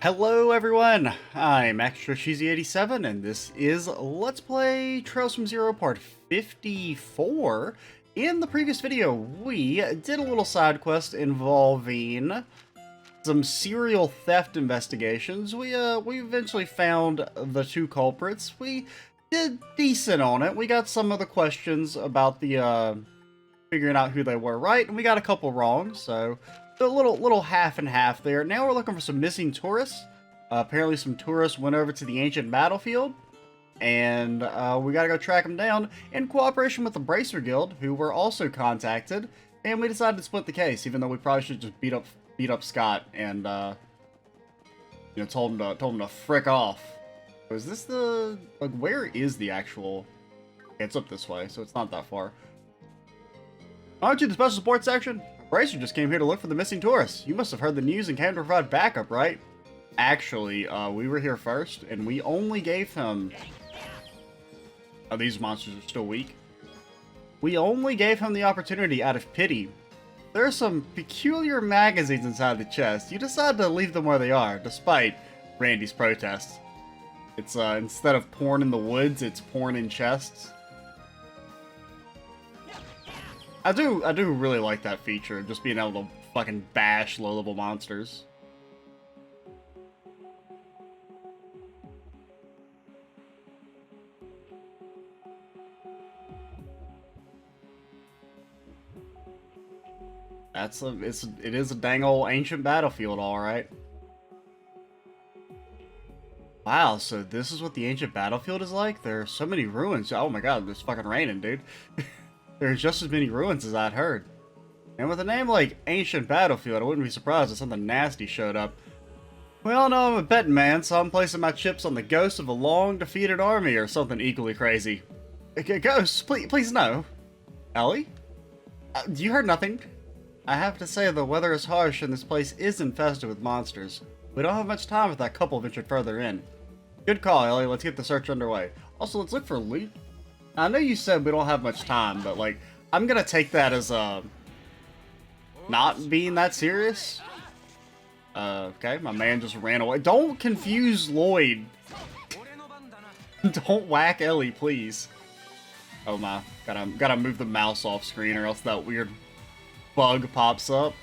Hello everyone, I'm Extra Cheesy 87 and this is Let's Play Trails from Zero Part 54. In the previous video, we did a little side quest involving some serial theft investigations. We eventually found the two culprits. We did decent on it. We got some of the questions about the figuring out who they were right, and we got a couple wrong, so a little half and half there. Now we're looking for some missing tourists. Apparently some tourists went over to the ancient battlefield, and we gotta go track them down in cooperation with the Bracer Guild, who were also contacted, and we decided to split the case, even though we probably should just beat up Scott and told him to frick off. Is this the where is the actual? Okay, it's up this way, so it's not that far. Aren't you the special support section? Bracer just came here to look for the missing tourists. You must have heard the news and came to provide backup, right? Actually, we were here first, and we only gave him... Oh, these monsters are still weak. We only gave him the opportunity out of pity. There are some peculiar magazines inside the chest. You decided to leave them where they are, despite Randy's protests. It's, instead of porn in the woods, it's porn in chests. I do really like that feature, just being able to fucking bash low-level monsters. It is a dang old ancient battlefield, alright. Wow, so this is what the ancient battlefield is like? There are so many ruins. Oh my god, it's fucking raining, dude. There's just as many ruins as I'd heard. And with a name like Ancient Battlefield, I wouldn't be surprised if something nasty showed up. We all know I'm a betting man, so I'm placing my chips on the ghost of a long-defeated army or something equally crazy. Ghosts, please no. Ellie? You heard nothing. I have to say the weather is harsh and this place is infested with monsters. We don't have much time if that couple ventured further in. Good call, Ellie. Let's get the search underway. Also, let's look for loot. I know you said we don't have much time, but, like, I'm gonna take that as, not being that serious. Okay, my man just ran away. Don't confuse Lloyd. Don't whack Ellie, please. Oh my, gotta move the mouse off screen or else that weird bug pops up.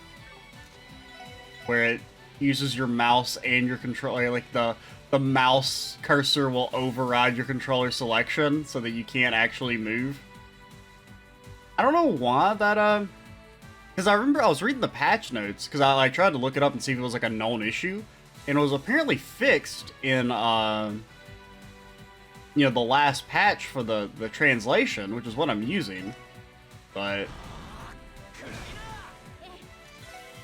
Where it uses your mouse and your controller, like the mouse cursor will override your controller selection so that you can't actually move. I don't know why that, because I remember I was reading the patch notes, because I tried to look it up and see if it was like a known issue, and it was apparently fixed in, the last patch for the translation, which is what I'm using, but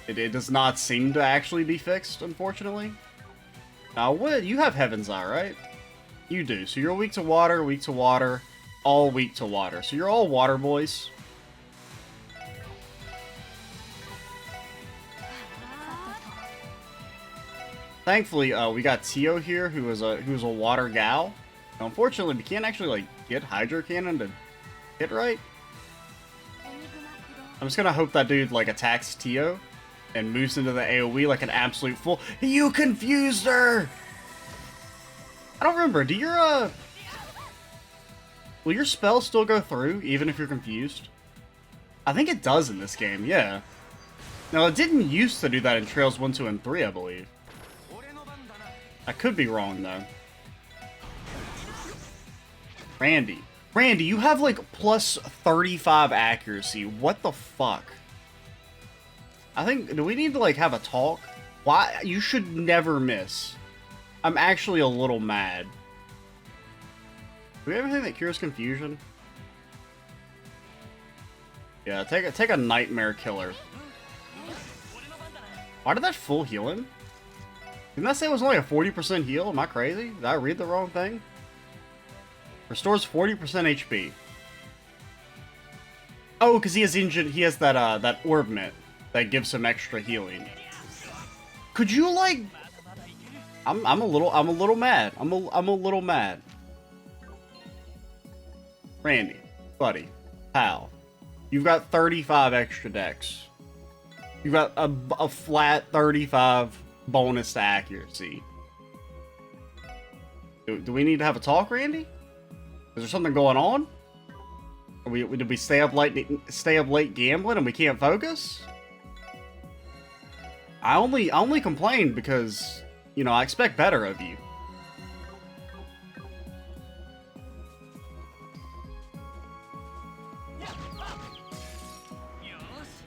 it does not seem to actually be fixed, unfortunately. Now, what? You have Heaven's Eye, right? You do. So you're weak to water, all weak to water. So you're all water boys. Thankfully, we got Tio here, who is a water gal. Now, unfortunately, we can't actually like get Hydro Cannon to hit right. I'm just gonna hope that dude like attacks Tio and moves into the AoE like an absolute fool. You confused her! I don't remember, do your, will your spell still go through, even if you're confused? I think it does in this game, yeah. Now, it didn't used to do that in Trails 1, 2, and 3, I believe. I could be wrong, though. Randy. Randy, you have, like, plus 35 accuracy. What the fuck? I think, do we need to, like, have a talk? Why? You should never miss. I'm actually a little mad. Do we have anything that cures confusion? Yeah, take a Nightmare Killer. Why did that full heal him? Didn't that say it was only a 40% heal? Am I crazy? Did I read the wrong thing? Restores 40% HP. Oh, because he has that orb mitt that gives him extra healing. Could you like? I'm a little mad. I'm a little mad. Randy, buddy, pal, you've got 35 extra dex. You've got a flat 35 bonus to accuracy. Do we need to have a talk, Randy? Is there something going on? Did we stay up late gambling and we can't focus? I only complain because, you know, I expect better of you.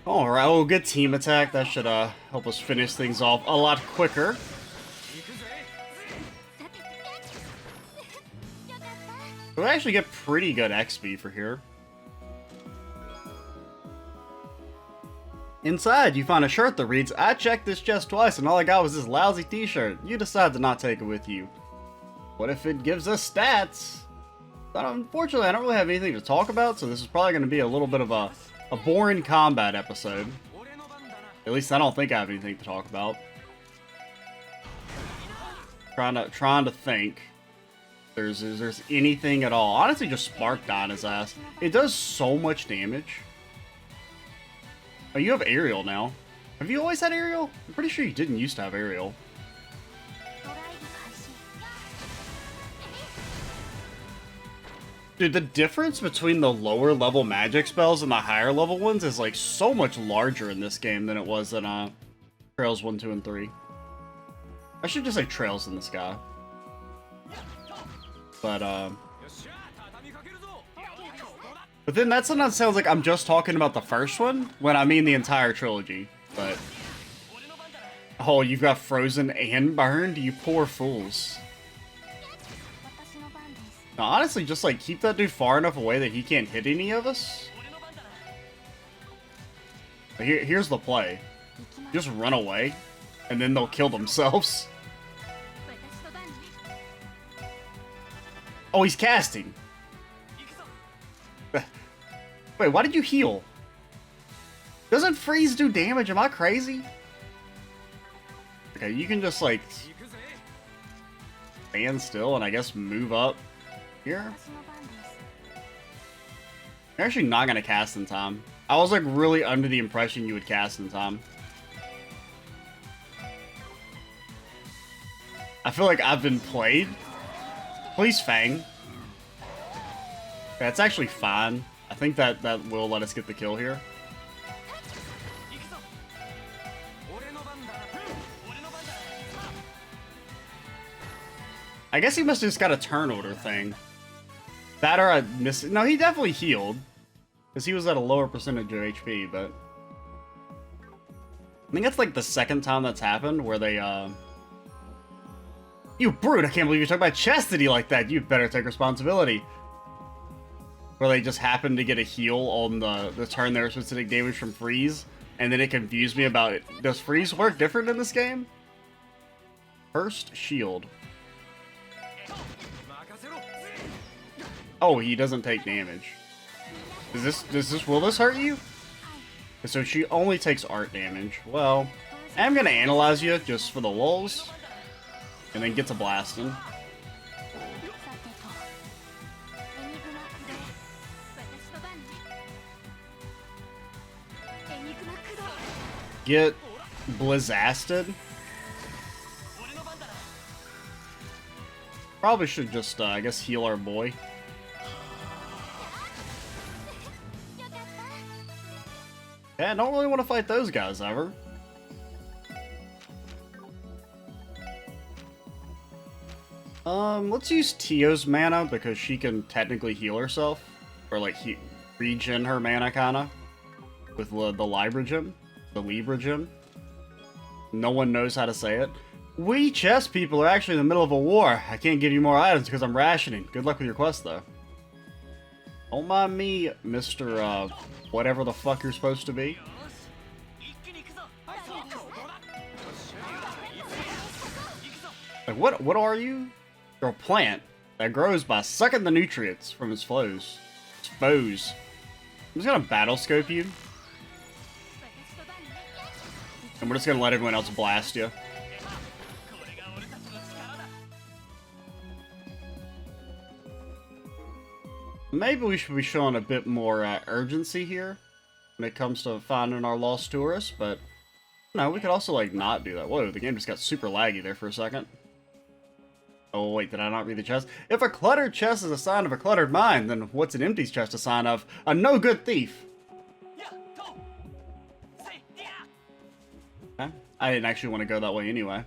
Alright, well, good team attack. That should help us finish things off a lot quicker. We actually get pretty good XP for here. Inside, you find a shirt that reads, "I checked this chest twice and all I got was this lousy t-shirt. You decide to not take it with you. What if it gives us stats?" But unfortunately, I don't really have anything to talk about, so this is probably going to be a little bit of a boring combat episode. At least I don't think I have anything to talk about. Trying to think. If there's anything at all. Honestly, just Spark on his ass. It does so much damage. Oh, you have Aerial now. Have you always had Aerial? I'm pretty sure you didn't used to have Aerial. Dude, the difference between the lower level magic spells and the higher level ones is like so much larger in this game than it was in Trails 1, 2, and 3. I should just say Trails in the Sky. But then that sometimes sounds like I'm just talking about the first one, when I mean the entire trilogy. But oh, you've got Frozen and Burned? You poor fools. Now, honestly, just like keep that dude far enough away that he can't hit any of us. Here's the play. Just run away, and then they'll kill themselves. Oh, he's casting. Wait, why did you heal? Doesn't freeze do damage? Am I crazy? Okay, you can just like stand still and I guess move up here. You're actually not gonna cast in time. I was like really under the impression you would cast in time. I feel like I've been played. Please, Fang. That's actually fine. I think that will let us get the kill here. I guess he must have just got a turn order thing. That or I missed. No, he definitely healed. Because he was at a lower percentage of HP, but I think that's like the second time that's happened where they, You brute! I can't believe you talk about chastity like that! You better take responsibility! Where they just happened to get a heal on the turn they were supposed to take damage from Freeze, and then it confused me about it. Does Freeze work different in this game? First shield. Oh, he doesn't take damage. Will this hurt you? So she only takes art damage. Well, I'm gonna analyze you just for the lulz. And then get to blasting. Get blizzasted. Probably should just, I guess, heal our boy. Yeah, I don't really want to fight those guys ever. Let's use Tio's mana because she can technically heal herself. Or, like, regen her mana, kinda. With the Libra Gem. The Libra Gem. No one knows how to say it. We chess people are actually in the middle of a war. I can't give you more items because I'm rationing. Good luck with your quest, though. Don't mind me, Mr. Whatever the fuck you're supposed to be. Like, what are you? You're a plant that grows by sucking the nutrients from its foes. I'm just gonna battle scope you. And we're just gonna let everyone else blast you. Maybe we should be showing a bit more urgency here when it comes to finding our lost tourists, but No, we could also, like, not do that. Whoa, the game just got super laggy there for a second. Oh, wait, did I not read the chest? If a cluttered chest is a sign of a cluttered mind, then what's an empty chest a sign of? A no-good thief. Okay. I didn't actually want to go that way anyway.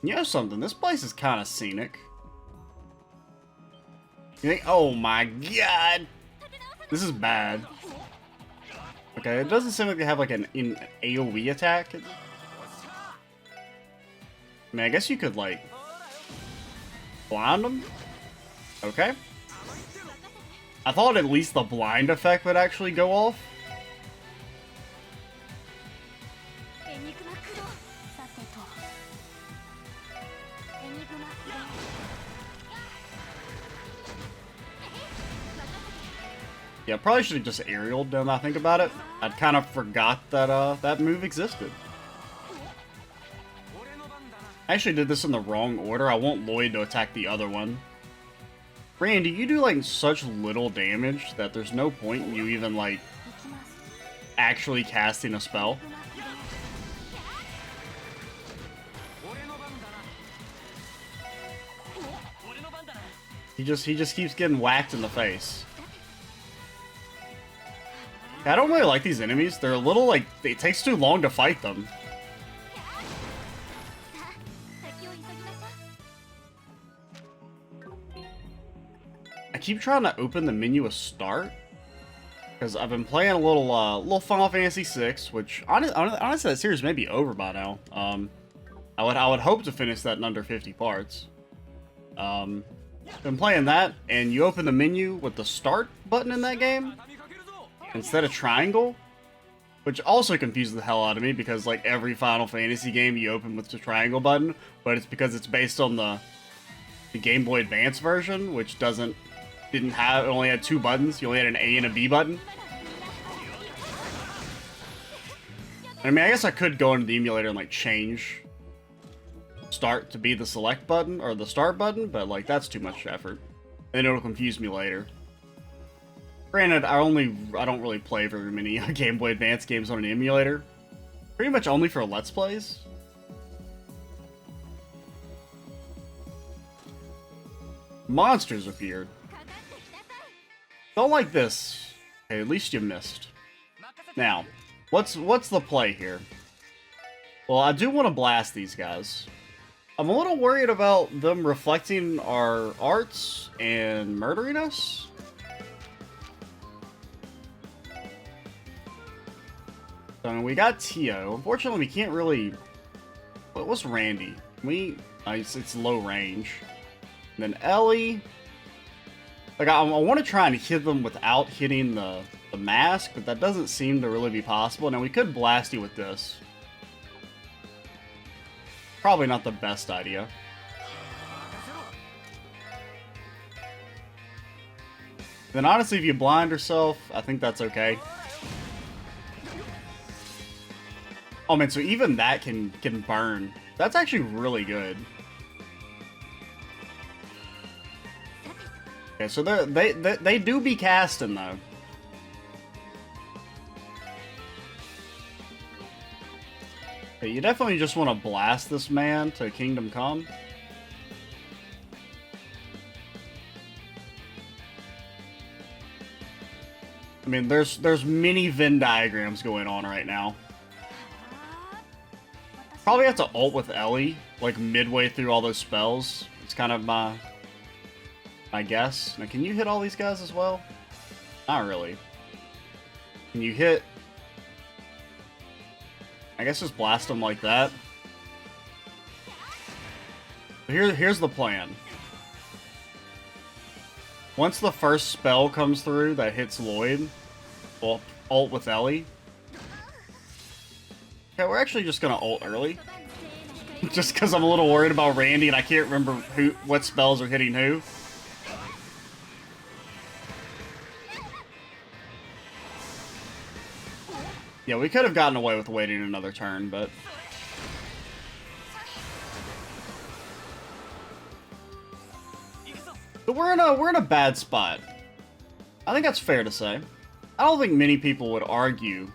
You know something? This place is kind of scenic. You think? Oh my god! This is bad. Okay, it doesn't seem like they have like an AoE attack. I mean, I guess you could like blind them. Okay. I thought at least the blind effect would actually go off. Yeah, probably should have just aerialed now that I think about it. I'd kind of forgot that that move existed. I actually did this in the wrong order. I want Lloyd to attack the other one. Randy, you do like such little damage that there's no point in you even like actually casting a spell. He just keeps getting whacked in the face. I don't really like these enemies. They're a little like, it takes too long to fight them. I keep trying to open the menu with start because I've been playing a little Final Fantasy VI, which honestly that series may be over by now. I would hope to finish that in under 50 parts. Been playing that, and you open the menu with the start button in that game instead of triangle, which also confuses the hell out of me because like every Final Fantasy game you open with the triangle button, but it's because it's based on the Game Boy Advance version, which didn't have, it only had two buttons. You only had an A and a B button. I mean, I guess I could go into the emulator and like change start to be the select button or the start button, but like that's too much effort. And it'll confuse me later. Granted, I don't really play very many Game Boy Advance games on an emulator. Pretty much only for Let's Plays. Monsters appeared. Don't like this. Okay, at least you missed. Now, what's the play here? Well, I do want to blast these guys. I'm a little worried about them reflecting our arts and murdering us. So we got Tio. Unfortunately, we can't really... What's Randy? It's low range. And then Ellie. Like, I want to try and hit them without hitting the mask, but that doesn't seem to really be possible. Now, we could blast you with this. Probably not the best idea. Then honestly, if you blind yourself, I think that's okay. Oh man, so even that can burn. That's actually really good. Okay, so they do be casting though. Okay, you definitely just want to blast this man to Kingdom Come. I mean, there's many Venn diagrams going on right now. Probably have to ult with Ellie, like midway through all those spells. It's kind of my guess. Now, can you hit all these guys as well? Not really. Can you hit... I guess just blast them like that. Here's the plan. Once the first spell comes through that hits Lloyd, we'll ult with Ellie. Okay, we're actually just gonna ult early. Just because I'm a little worried about Randy and I can't remember what spells are hitting who. Yeah, we could have gotten away with waiting another turn, but... But we're in a bad spot. I think that's fair to say. I don't think many people would argue.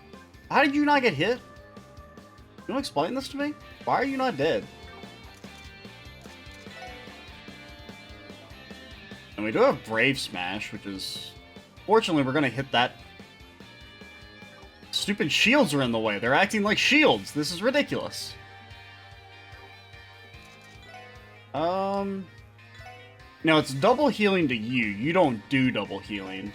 How did you not get hit? You want to explain this to me? Why are you not dead? And we do have Brave Smash, which is... Fortunately, we're going to hit that. Stupid shields are in the way. They're acting like shields. This is ridiculous. No, it's double healing to you. You don't do double healing.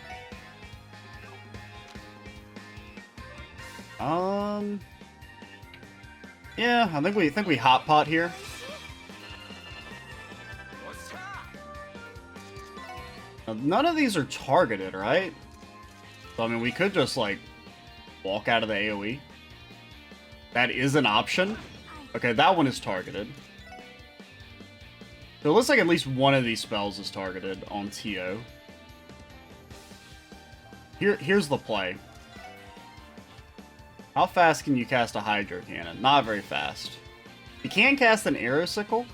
Yeah, I think we hot pot here. Now, none of these are targeted, right? So, I mean, we could just, like, walk out of the AoE. That is an option. Okay, that one is targeted. So it looks like at least one of these spells is targeted on Tio. Here's the play. How fast can you cast a Hydro Cannon? Not very fast. You can cast an Arrow Sickle.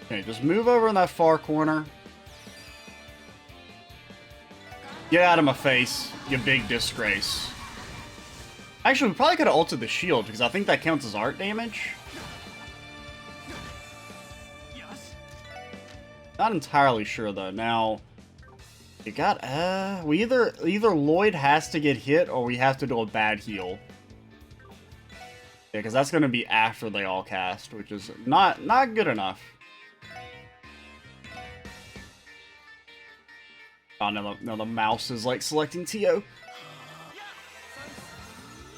Okay, just move over in that far corner. Get out of my face, you big disgrace. Actually, we probably could have ulted the shield, because I think that counts as art damage. Not entirely sure, though. Now, you got, we either Lloyd has to get hit, or we have to do a bad heal. Yeah, because that's going to be after they all cast, which is not good enough. Oh, no, the mouse is, like, selecting Tio.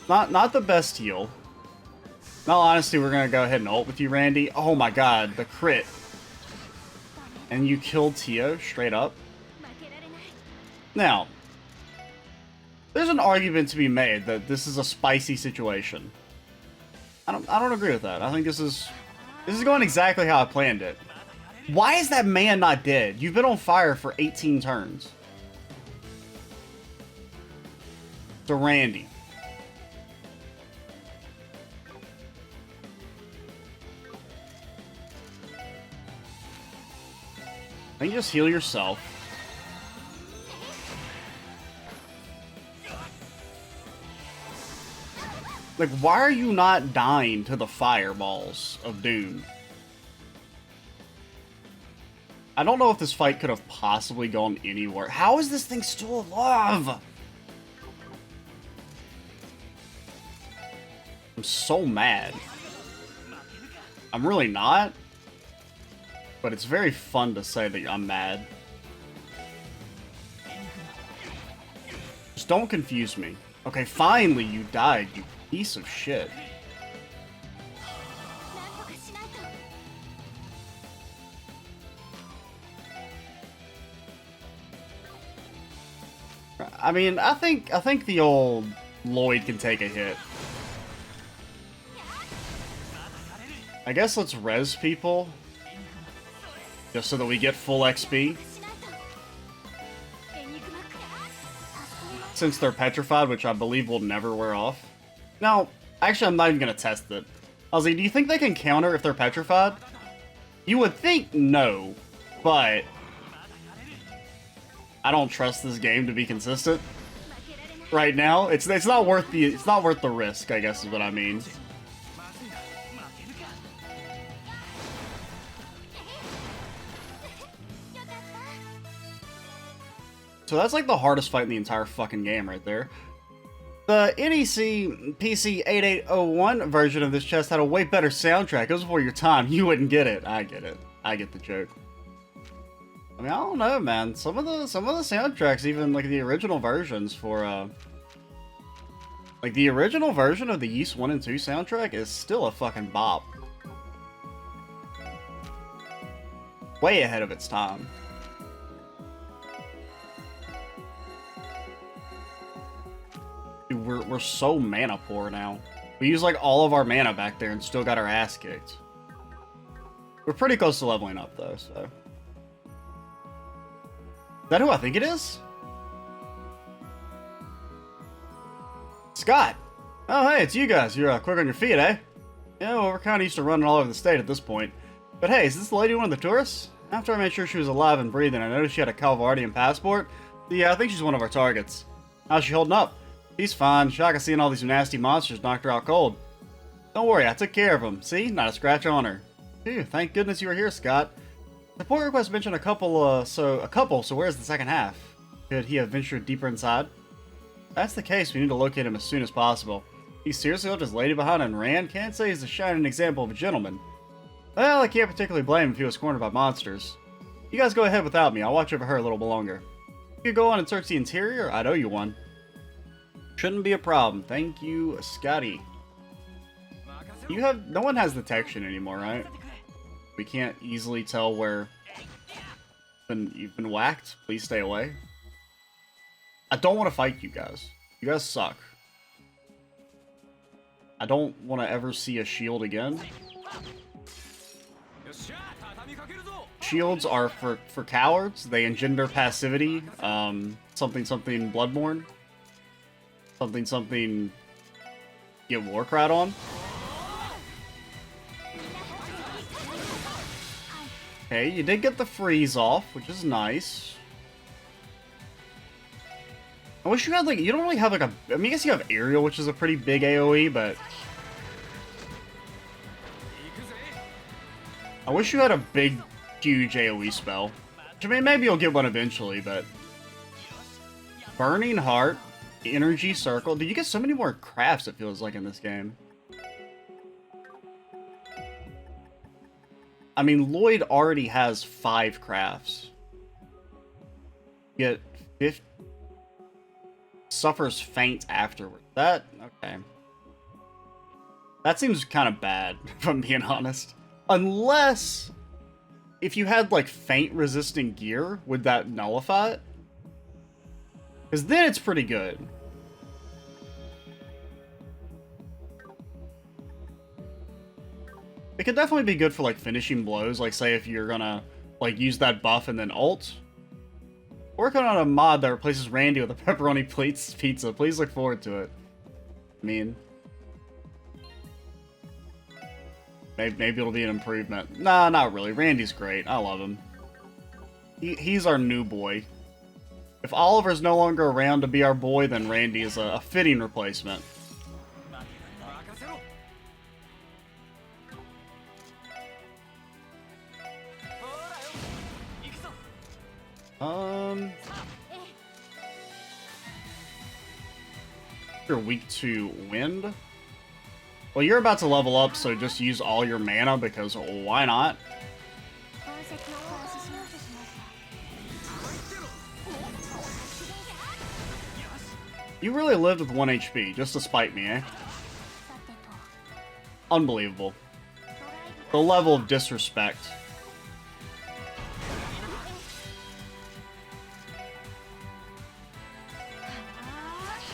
Not the best heal. In all honesty, we're gonna go ahead and ult with you, Randy. Oh my god, the crit. And you killed Tio, straight up. Now, there's an argument to be made that this is a spicy situation. I don't agree with that. I think this is going exactly how I planned it. Why is that man not dead? You've been on fire for 18 turns. So Randy. I think you just heal yourself. Like, why are you not dying to the fireballs of doom? I don't know if this fight could have possibly gone anywhere. How is this thing still alive? I'm so mad. I'm really not. But it's very fun to say that I'm mad. Just don't confuse me. Okay, finally you died, you piece of shit. I mean, I think the old Lloyd can take a hit. I guess let's res people. Just so that we get full XP. Since they're petrified, which I believe will never wear off. Now, actually, I'm not even going to test it. I was like, do you think they can counter if they're petrified? You would think no, but I don't trust this game to be consistent right now. It's not worth the risk, I guess is what I mean. So that's like the hardest fight in the entire fucking game right there. The NEC PC 8801 version of this chest had a way better soundtrack. It was before your time. You wouldn't get it. I get it. I get the joke. I mean, I don't know, man. Some of the soundtracks, even like the original versions for like the original version of the Ys 1 and 2 soundtrack is still a fucking bop. Way ahead of its time. Dude, we're so mana poor now. We used like all of our mana back there and still got our ass kicked. We're pretty close to leveling up though, so. Is that who I think it is? Scott! Oh hey, it's you guys. You're quick on your feet, eh? Yeah, well, we're kinda used to running all over the state at this point. But hey, is this the lady one of the tourists? After I made sure she was alive and breathing, I noticed she had a Calvardian passport. Yeah, I think she's one of our targets. How's she holding up? She's fine. Shock of seeing all these nasty monsters knocked her out cold. Don't worry, I took care of them. See? Not a scratch on her. Phew, thank goodness you were here, Scott. The support request mentioned a couple, so where's the second half? Could he have ventured deeper inside? If that's the case, we need to locate him as soon as possible. He seriously left his lady behind and ran? Can't say he's a shining example of a gentleman. Well, I can't particularly blame him if he was cornered by monsters. You guys go ahead without me, I'll watch over her a little bit longer. You could go on and search the interior, I'd owe you one. Shouldn't be a problem, thank you, Scotty. No one has detection anymore, right? We can't easily tell where you've been whacked. Please stay away. I don't want to fight you guys. You guys suck. I don't want to ever see a shield again. Shields are for cowards. They engender passivity. Something Bloodborne. Something get Warcry on. Okay, you did get the freeze off, which is nice. I wish you had, like, you don't really have, like, I mean, I guess you have Aerial, which is a pretty big AoE, but I wish you had a big, huge AoE spell. Which, I mean, maybe you'll get one eventually, but Burning Heart, Energy Circle. Dude, you get so many more crafts, it feels like, in this game. I mean, Lloyd already has 5 crafts. Get 50. Suffers faint afterward. Okay. That seems kind of bad, if I'm being honest. Unless, if you had, like, faint resistant gear, would that nullify it? Because then it's pretty good. It could definitely be good for, like, finishing blows. Like, say if you're gonna, like, use that buff and then ult. Working on a mod that replaces Randy with a pepperoni pizza. Please look forward to it. I mean, maybe it'll be an improvement. Nah, not really. Randy's great. I love him. He's our new boy. If Oliver's no longer around to be our boy, then Randy is a fitting replacement. You're weak to wind. Well, you're about to level up, so just use all your mana, because why not? You really lived with 1 HP, just to spite me, eh? Unbelievable. The level of disrespect.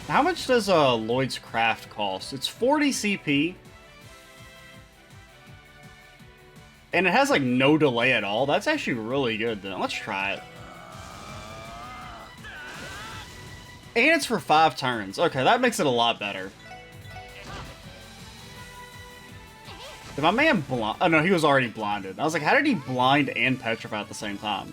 How much does Lloyd's Craft cost? It's 40 CP. And it has, like, no delay at all. That's actually really good, then. Let's try it. And it's for 5 turns. Okay, that makes it a lot better. Did my man blind? Oh, no, he was already blinded. I was like, how did he blind and petrify at the same time?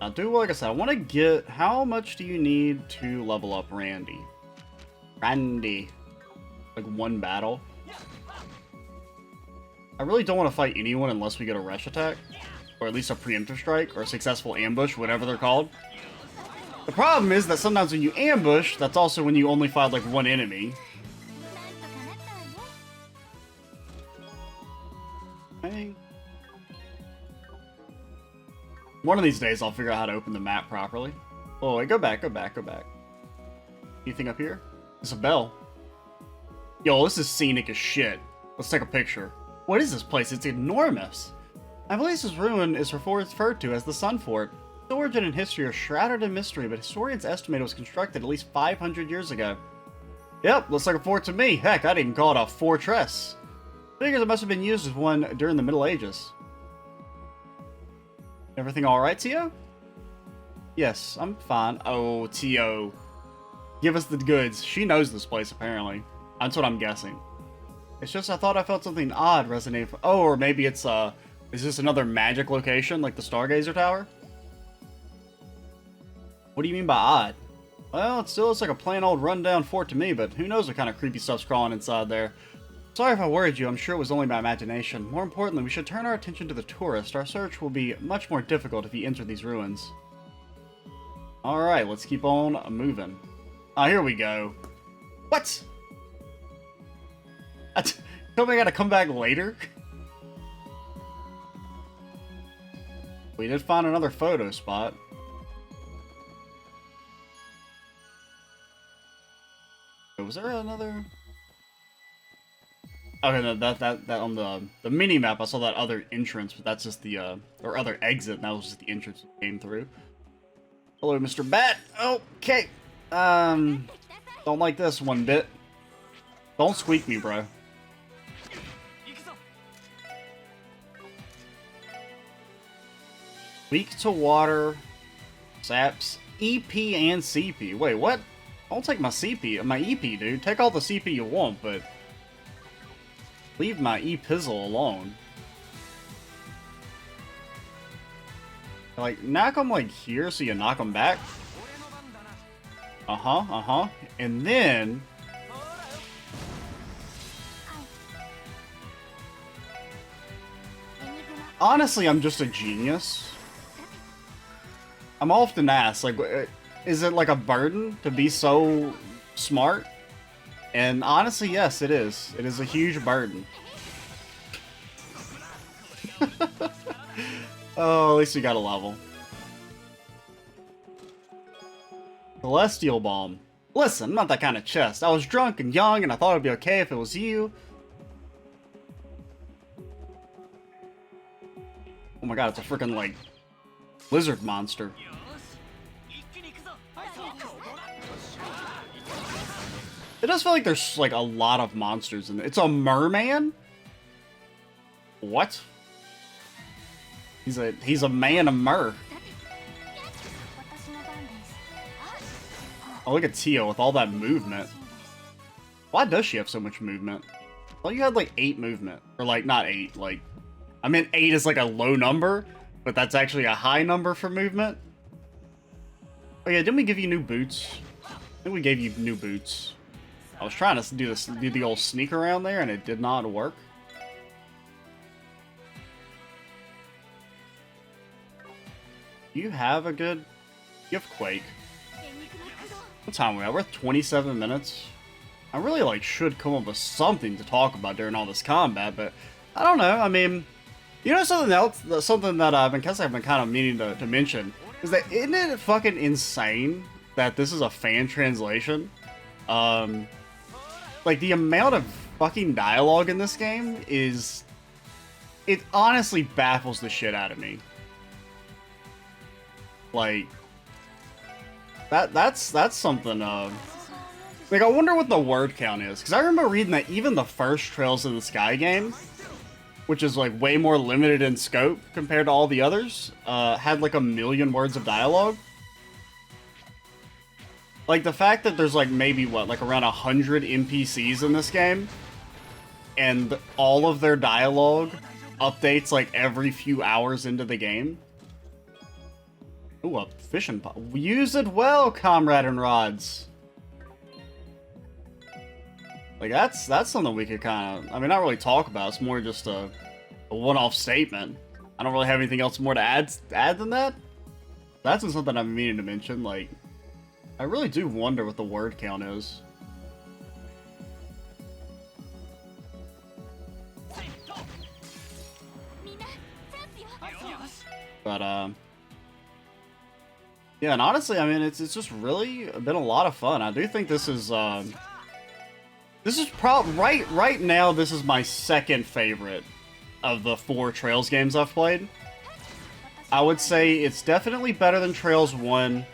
Now, like I said, I want to get... How much do you need to level up Randy? Like, 1 battle? I really don't want to fight anyone unless we get a rush attack. Or at least a preemptive strike, or a successful ambush, whatever they're called. The problem is that sometimes when you ambush, that's also when you only fight, like, 1 enemy. Okay. One of these days, I'll figure out how to open the map properly. Oh, wait, go back. Anything up here? There's a bell. Yo, this is scenic as shit. Let's take a picture. What is this place? It's enormous. I believe this ruin is referred to as the Sun Fort. Its origin and history are shrouded in mystery, but historians estimate it was constructed at least 500 years ago. Yep, looks like a fort to me. Heck, I'd even call it a fortress. Figures it must have been used as one during the Middle Ages. Everything alright, Tio? Yes, I'm fine. Oh, Tio. Give us the goods. She knows this place, apparently. That's what I'm guessing. It's just I thought I felt something odd resonate. Oh, or maybe it's is this another magic location like the Stargazer Tower? What do you mean by odd? Well, it still looks like a plain old rundown fort to me, but who knows what kind of creepy stuff's crawling inside there. Sorry if I worried you, I'm sure it was only my imagination. More importantly, we should turn our attention to the tourist. Our search will be much more difficult if you enter these ruins. Alright, let's keep on moving. Ah, here we go. What? Tell me I gotta come back later? We did find another photo spot. Was there another? Okay, no, that on the mini map I saw that other entrance, but that's just the or other exit. And that was just the entrance that came through. Hello, Mr. Bat. Okay. Don't like this one bit. Don't squeak me, bro. Weak to water, saps, EP and CP. Wait, what? Don't take my CP, my EP, dude. Take all the CP you want, but leave my E-Pizzle alone. Like, knock them like here so you knock them back. And then honestly, I'm just a genius. I'm often asked, like, is it like a burden to be so smart? And honestly, yes, it is. It is a huge burden. Oh, at least we got a level. Celestial Bomb. Listen, I'm not that kind of chest. I was drunk and young and I thought it'd be okay if it was you. Oh my god, it's a freaking, like, lizard monster. It does feel like there's, like, a lot of monsters in it. It's a merman? What? He's a man of mer. Oh, look at Tio with all that movement. Why does she have so much movement? Well, you had, like, 8 movement. Or, like, not 8, like... I meant 8 is, like, a low number, but that's actually a high number for movement. Oh, yeah, didn't we give you new boots? I think we gave you new boots. I was trying to do the old sneak around there, and it did not work. You have a good... You have Quake. What time are we at? We're at 27 minutes. I really, like, should come up with something to talk about during all this combat, but... I don't know, I mean... You know something else? Something that I've been kind of meaning to mention? Is that, isn't it fucking insane that this is a fan translation? Like, the amount of fucking dialogue in this game is... It honestly baffles the shit out of me. Like... That's something, like, I wonder what the word count is. Because I remember reading that even the first Trails in the Sky game, which is, like, way more limited in scope compared to all the others, had, like, 1 million words of dialogue. Like, the fact that there's, like, maybe, what, like, around 100 NPCs in this game, and all of their dialogue updates, like, every few hours into the game. Ooh, a fishing pot. Use it well, comrade and rods. Like, that's something we could kind of, I mean, not really talk about. It's more just a one-off statement. I don't really have anything else more to add than that. That's something I'm meaning to mention. Like, I really do wonder what the word count is. But, yeah, and honestly, I mean, it's just really been a lot of fun. I do think this is probably, right now, this is my second favorite of the 4 Trails games I've played. I would say it's definitely better than Trails 1.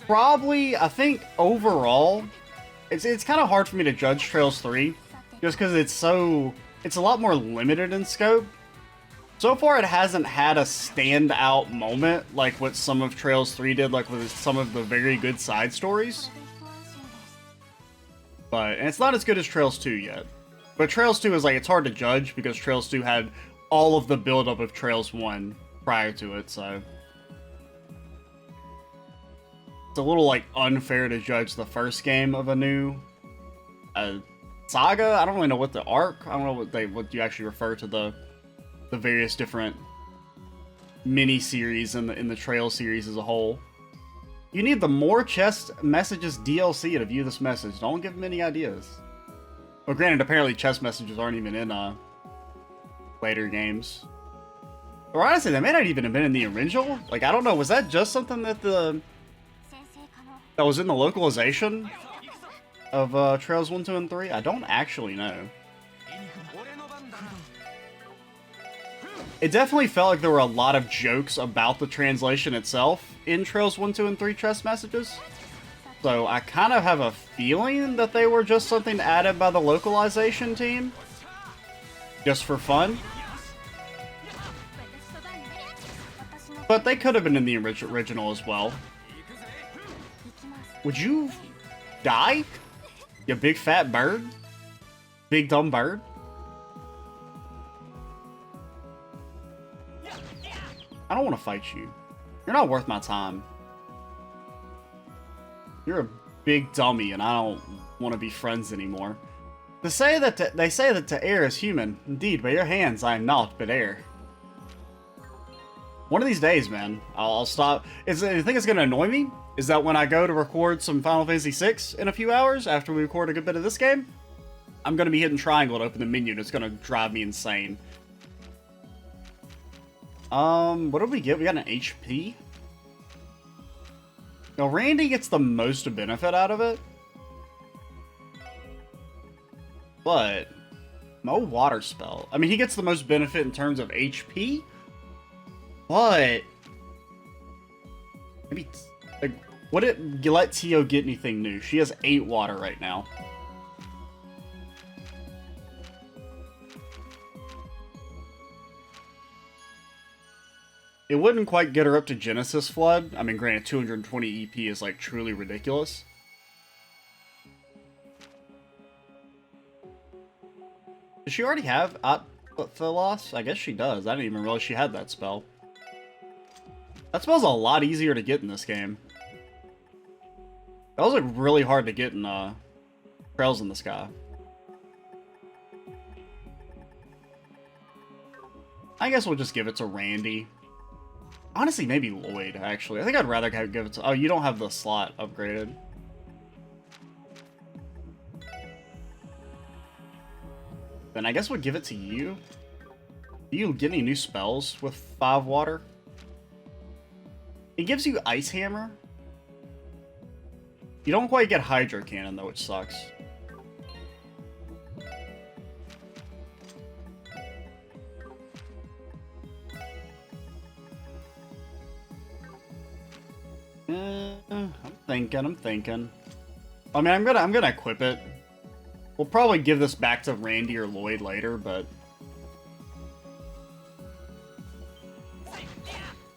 Probably, I think, overall, it's kind of hard for me to judge Trails 3, just because it's a lot more limited in scope. So far, it hasn't had a standout moment like what some of Trails 3 did, like with some of the very good side stories. But and it's not as good as Trails 2 yet. But Trails 2 is like, it's hard to judge because Trails 2 had all of the buildup of Trails 1 prior to it, so it's a little like unfair to judge the first game of a new saga. I don't really know what the arc. I don't know what you actually refer to the various different mini series in the Trail series as a whole. You need the More Chess Messages DLC to view this message. Don't give them any ideas. Well, granted, apparently chess messages aren't even in later games. Or honestly, they may not even have been in the original. Like, I don't know. Was that just something that was in the localization of Trails 1, 2, and 3? I don't actually know. It definitely felt like there were a lot of jokes about the translation itself in Trails 1, 2, and 3 chess messages. So I kind of have a feeling that they were just something added by the localization team. Just for fun. But they could have been in the original as well. Would you die? You big fat bird? Big dumb bird? I don't want to fight you. You're not worth my time. You're a big dummy and I don't want to be friends anymore. They say that to air is human. Indeed, by your hands I am naught but air. One of these days, man, I'll stop. The thing that's going to annoy me is that when I go to record some Final Fantasy VI in a few hours, after we record a good bit of this game, I'm going to be hitting triangle to open the menu and it's going to drive me insane. What did we get? We got an HP? Now, Randy gets the most benefit out of it. But no water spell. I mean, he gets the most benefit in terms of HP. But maybe, like, would it let Tio get anything new? She has 8 water right now. It wouldn't quite get her up to Genesis Flood. I mean, granted, 220 EP is, like, truly ridiculous. Does she already have Philos? I guess she does. I didn't even realize she had that spell. That spell's a lot easier to get in this game. That was, like, really hard to get in, Trails in the Sky. I guess we'll just give it to Randy. Honestly, maybe Lloyd, actually. I think I'd rather give it to... Oh, you don't have the slot upgraded. Then I guess we'll give it to you. Do you get any new spells with 5 water? It gives you Ice Hammer. You don't quite get Hydro Cannon, though, which sucks. I'm thinking. I mean, I'm gonna equip it. We'll probably give this back to Randy or Lloyd later, but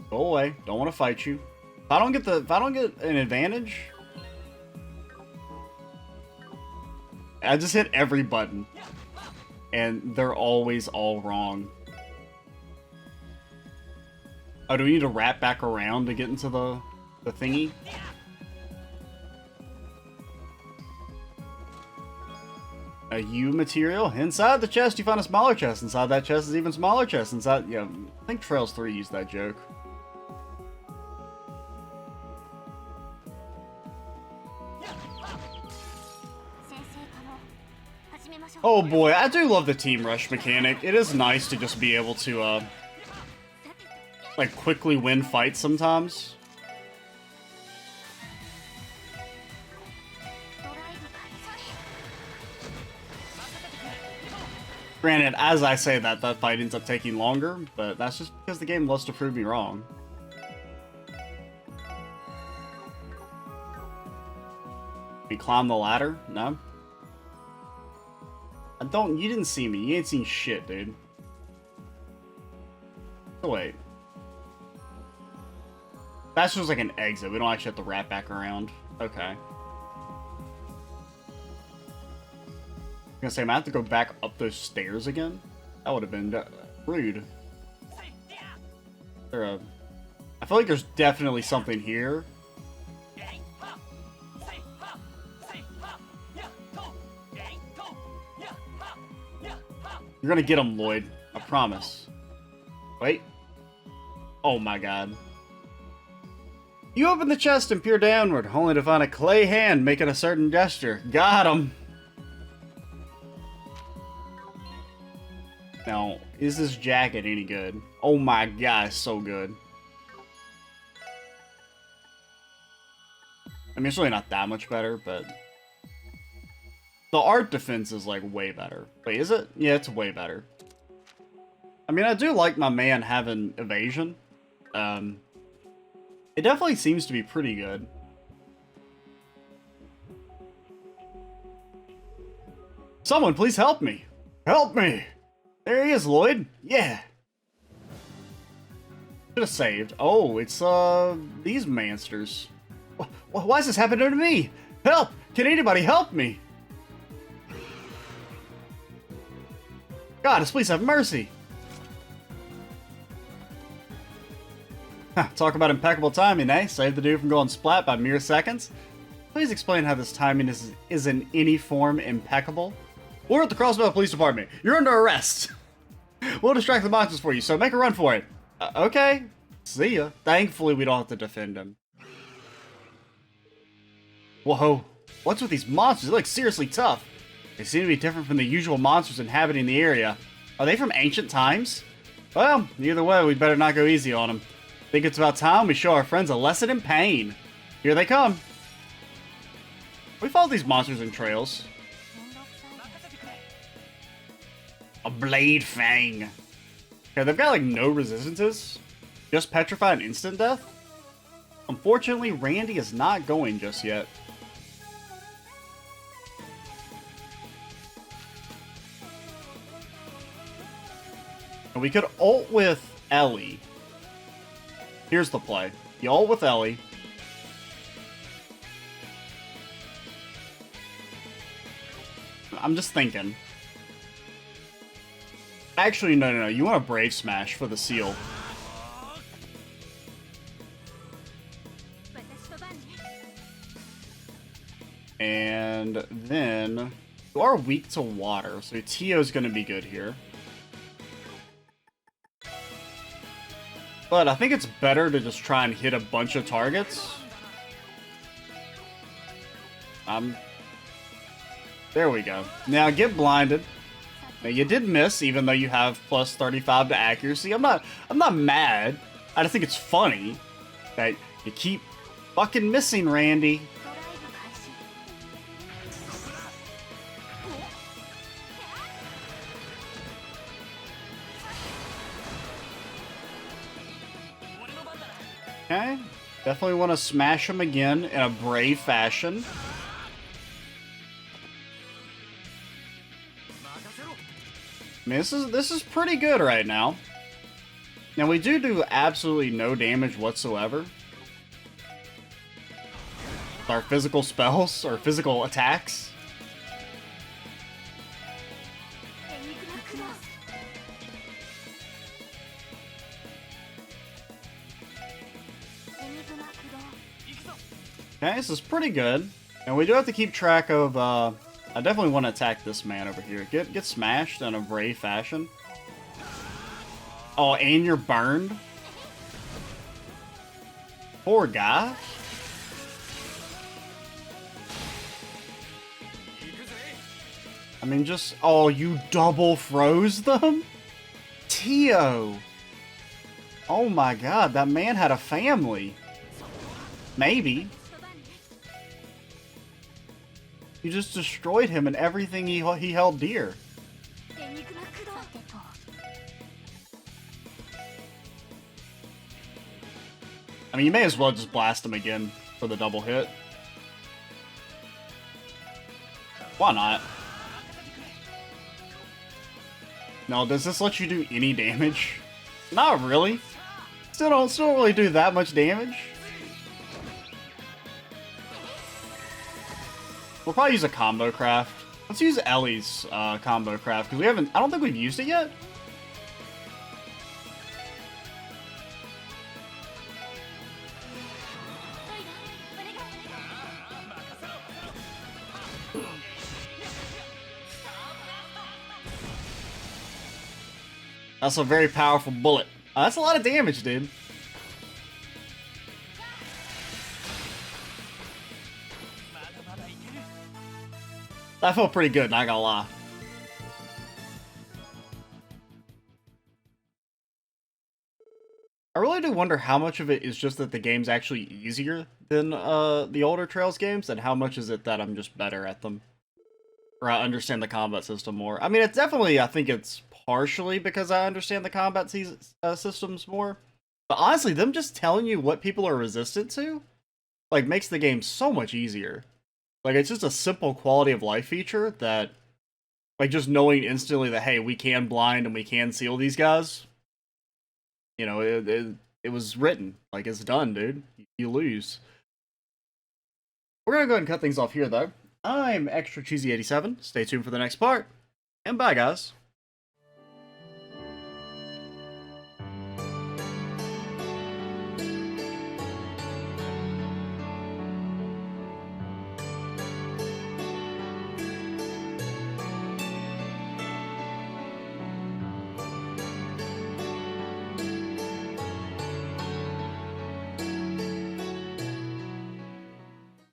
go away. Don't want to fight you. If I don't get an advantage, I just hit every button, and they're always all wrong. Oh, do we need to wrap back around to get into the thingy? A U material. Inside the chest, you find a smaller chest. Inside that chest is even smaller chest. Inside, yeah, I think Trails 3 used that joke. Oh boy, I do love the team rush mechanic. It is nice to just be able to, like, quickly win fights sometimes. Granted, as I say that, that fight ends up taking longer, but that's just because the game loves to prove me wrong. We climb the ladder? No? You didn't see me. You ain't seen shit, dude. Oh, wait. That's just like an exit. We don't actually have to wrap back around. Okay. gonna say, I'm gonna have to go back up those stairs again. That would have been rude. I feel like there's definitely something here. You're gonna get him, Lloyd. I promise. Wait. Oh my god. You open the chest and peer downward, only to find a clay hand making a certain gesture. Got him! Now, is this jacket any good? Oh my god, it's so good. I mean, it's really not that much better, but... the art defense is, like, way better. Wait, is it? Yeah, it's way better. I mean, I do like my man having evasion. It definitely seems to be pretty good. Someone, please help me! Help me! There he is, Lloyd! Yeah! Should have saved. Oh, it's, these monsters. Why is this happening to me? Help! Can anybody help me? Goddess, please have mercy! Talk about impeccable timing, eh? Save the dude from going splat by mere seconds? Please explain how this timing is in any form impeccable. We're at the Crossbell Police Department. You're under arrest. We'll distract the monsters for you, so make a run for it. Okay. See ya. Thankfully, we don't have to defend him. Whoa. What's with these monsters? They look seriously tough. They seem to be different from the usual monsters inhabiting the area. Are they from ancient times? Well, either way, we'd better not go easy on them. Think it's about time we show our friends a lesson in pain. Here they come. We follow these monsters in trails. A Blade Fang. Okay, they've got like no resistances. Just petrify and instant death. Unfortunately, Randy is not going just yet. And we could ult with Ellie. Here's the play. You ult with Ellie. I'm just thinking. Actually, no. You want a Brave Smash for the seal. And then you are weak to water, so Tio's going to be good here. But I think it's better to just try and hit a bunch of targets. There we go. Now get blinded. Now you did miss, even though you have plus 35 to accuracy. I'm not mad. I just think it's funny that you keep fucking missing, Randy. Okay, definitely want to smash him again in a brave fashion. I mean, this is pretty good right now. Now we do absolutely no damage whatsoever. Our physical spells or physical attacks. Okay, this is pretty good. And we do have to keep track of, I definitely want to attack this man over here. Get smashed in a brave fashion. Oh, and you're burned? Poor guy. I mean, just... oh, you double froze them? Tio! Oh my god, that man had a family. Maybe. You just destroyed him and everything he held dear. I mean, you may as well just blast him again for the double hit. Why not? No, does this let you do any damage? Not really. Still don't really do that much damage. We'll probably use a combo craft Let's use Ellie's combo craft, because I don't think we've used it yet. That's a very powerful bullet. That's a lot of damage, dude. That felt pretty good, not gonna lie. I really do wonder how much of it is just that the game's actually easier than the older Trails games, and how much is it that I'm just better at them. Or I understand the combat system more. I mean, it's definitely, I think it's partially because I understand the combat systems more. But honestly, them just telling you what people are resistant to, like, makes the game so much easier. Like, it's just a simple quality of life feature that, like, just knowing instantly that, hey, we can blind and we can seal these guys. You know, it was written. Like, it's done, dude. You lose. We're gonna go ahead and cut things off here, though. I'm Extra Cheesy 87. Stay tuned for the next part. And bye, guys.